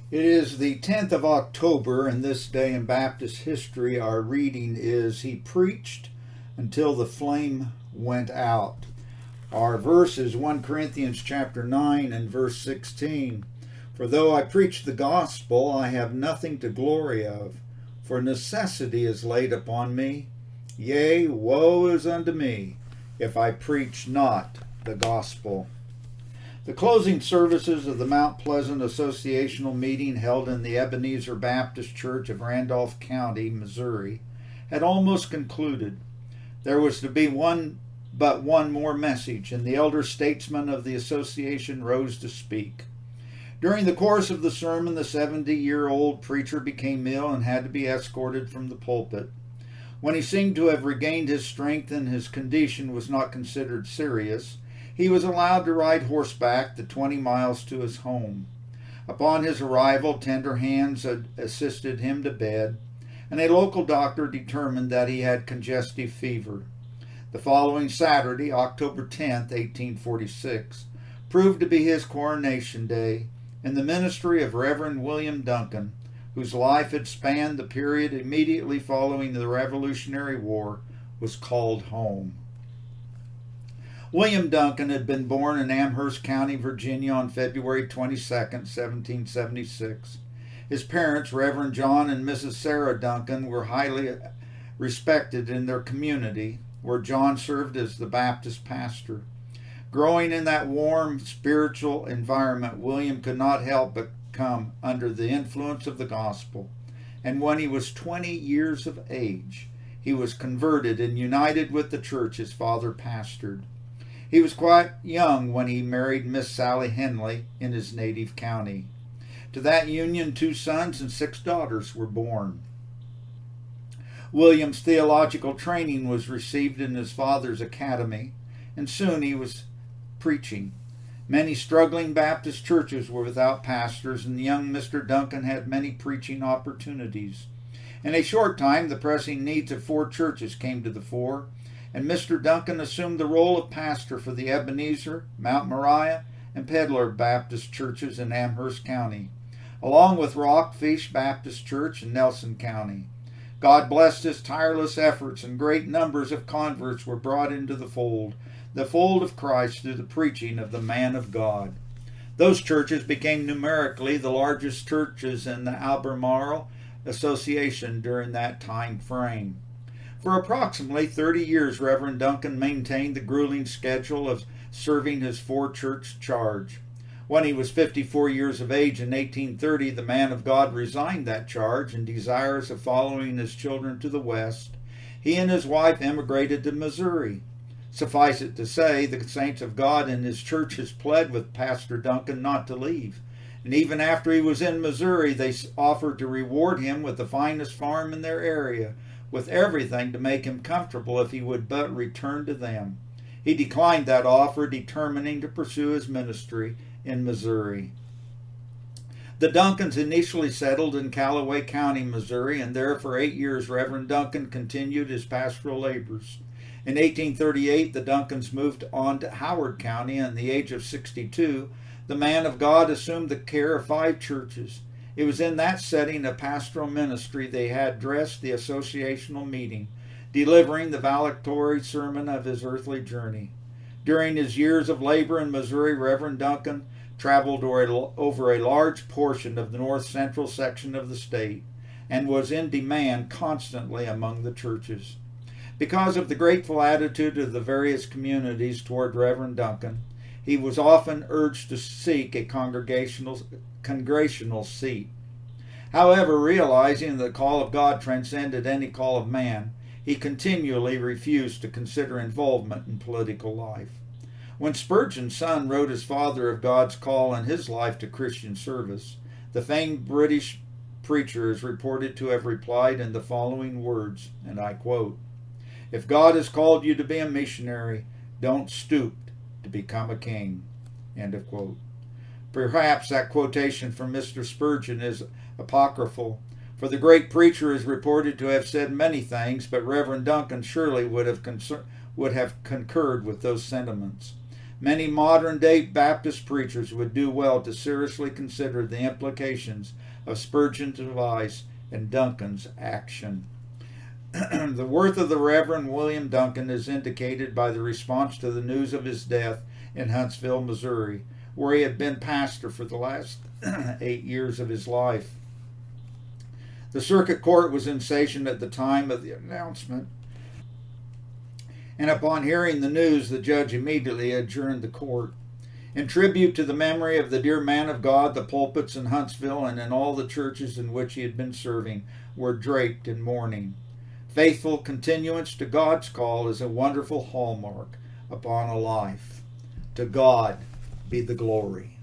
It is the 10th of October, and this day in Baptist history, our reading is He preached until the flame went out. Our verse is 1 Corinthians chapter 9 and verse 16. For though I preach the gospel, I have nothing to glory of, for necessity is laid upon me. Yea, woe is unto me, if I preach not the gospel. The closing services of the Mount Pleasant Associational meeting held in the Ebenezer Baptist Church of Randolph County, Missouri, had almost concluded. There was to be but one more message, and the elder statesman of the association rose to speak. During the course of the sermon, the 70-year-old preacher became ill and had to be escorted from the pulpit. When he seemed to have regained his strength and his condition was not considered serious, he was allowed to ride horseback the 20 miles to his home. Upon his arrival, tender hands had assisted him to bed, and a local doctor determined that he had congestive fever. The following Saturday, October 10, 1846, proved to be his coronation day in the ministry of Reverend William Duncan, whose life had spanned the period immediately following the Revolutionary War, was called home. William Duncan had been born in Amherst County, Virginia on February 22, 1776. His parents, Reverend John and Mrs. Sarah Duncan, were highly respected in their community, where John served as the Baptist pastor. Growing in that warm, spiritual environment, William could not help but come under the influence of the gospel, and when he was 20 years of age, he was converted and united with the church his father pastored. He was quite young when he married Miss Sally Henley in his native county. To that union, 2 sons and 6 daughters were born. William's theological training was received in his father's academy, and soon he was preaching. Many struggling Baptist churches were without pastors, and young Mr. Duncan had many preaching opportunities. In a short time, the pressing needs of 4 churches came to the fore, and Mr. Duncan assumed the role of pastor for the Ebenezer, Mount Moriah, and Peddler Baptist churches in Amherst County, along with Rockfish Baptist Church in Nelson County. God blessed his tireless efforts, and great numbers of converts were brought into the fold of Christ through the preaching of the man of God. Those churches became numerically the largest churches in the Albemarle Association during that time frame. For approximately 30 years, Reverend Duncan maintained the grueling schedule of serving his 4-church charge. When he was 54 years of age in 1830, the man of God resigned that charge, and desirous of following his children to the West, he and his wife emigrated to Missouri. Suffice it to say, the saints of God in his churches pled with Pastor Duncan not to leave, and even after he was in Missouri, they offered to reward him with the finest farm in their area, with everything to make him comfortable if he would but return to them. He declined that offer, determining to pursue his ministry in Missouri. The Duncans initially settled in Callaway County, Missouri, and there for 8 years Reverend Duncan continued his pastoral labors. In 1838, the Duncans moved on to Howard County, and at the age of 62, the man of God assumed the care of 5 churches. It was in that setting of pastoral ministry they had addressed the associational meeting, delivering the valedictory sermon of his earthly journey. During his years of labor in Missouri, Reverend Duncan traveled over a large portion of the north-central section of the state and was in demand constantly among the churches. Because of the grateful attitude of the various communities toward Reverend Duncan, he was often urged to seek a congregational seat. However, realizing the call of God transcended any call of man, he continually refused to consider involvement in political life. When Spurgeon's son wrote his father of God's call in his life to Christian service, the famed British preacher is reported to have replied in the following words, and I quote, "If God has called you to be a missionary, don't stoop to become a king." End of quote. Perhaps that quotation from Mr. Spurgeon is apocryphal, for the great preacher is reported to have said many things, but Reverend Duncan surely would have concurred with those sentiments. Many modern-day Baptist preachers would do well to seriously consider the implications of Spurgeon's advice and Duncan's action. The worth of the Reverend William Duncan is indicated by the response to the news of his death in Huntsville, Missouri, where he had been pastor for the last 8 years of his life. The circuit court was in session at the time of the announcement, and upon hearing the news, the judge immediately adjourned the court. In tribute to the memory of the dear man of God, the pulpits in Huntsville and in all the churches in which he had been serving were draped in mourning. Faithful continuance to God's call is a wonderful hallmark upon a life. To God be the glory.